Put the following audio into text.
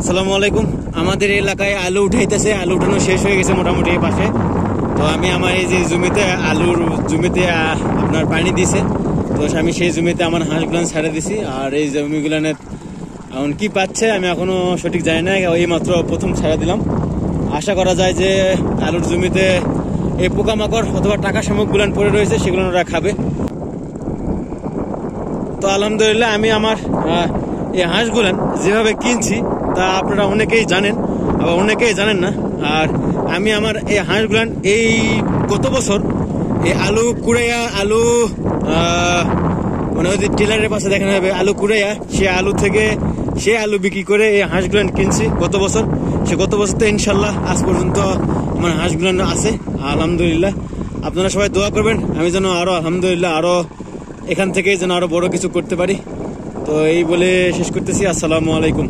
আসসালামু আলাইকুম। আমাদের এলাকায় আলু উঠাইতেছে, আলু উঠানো শেষ হয়ে গেছে মোটামুটি এই পাশে। তো আমি আমার এই যে জমিতে জমিতে আপনার পানি দিছে, তো আমি সেই জমিতে আমার হাঁসগুলান ছেড়ে দিছি। আর এই জমিগুলানে এখন কি পাচ্ছে আমি এখনো সঠিক জানি না, এই মাত্র প্রথম ছেড়ে দিলাম। আশা করা যায় যে আলুর জমিতে এই পোকামাকড় অথবা টাকা শামুকগুলান পড়ে রয়েছে, সেগুলো ওরা খাবে। তো আলহামদুলিল্লাহ আমি আমার এই হাঁসগুলান যেভাবে কিনছি তা আপনারা অনেকেই জানেন, আবার অনেকেই জানেন না। আর আমি আমার এই হাঁসগুলান এই গত বছর এই আলু কুড়াইয়া আলু মানে ওই যে টিলারের পাশে দেখানো যাবে আলু কুড়াইয়া, সে আলু বিক্রি করে এই হাঁসগুলান কিনছি গত বছর। সে গত বছর তো ইনশাল্লাহ আজ পর্যন্ত আমার হাঁসগুলান আছে আলহামদুলিল্লাহ। আপনারা সবাই দোয়া করবেন আমি যেন আরো আলহামদুলিল্লাহ আরো এখান থেকে যেন আরো বড় কিছু করতে পারি। তো এই বলে শেষ করতেছি। আসসালামু আলাইকুম।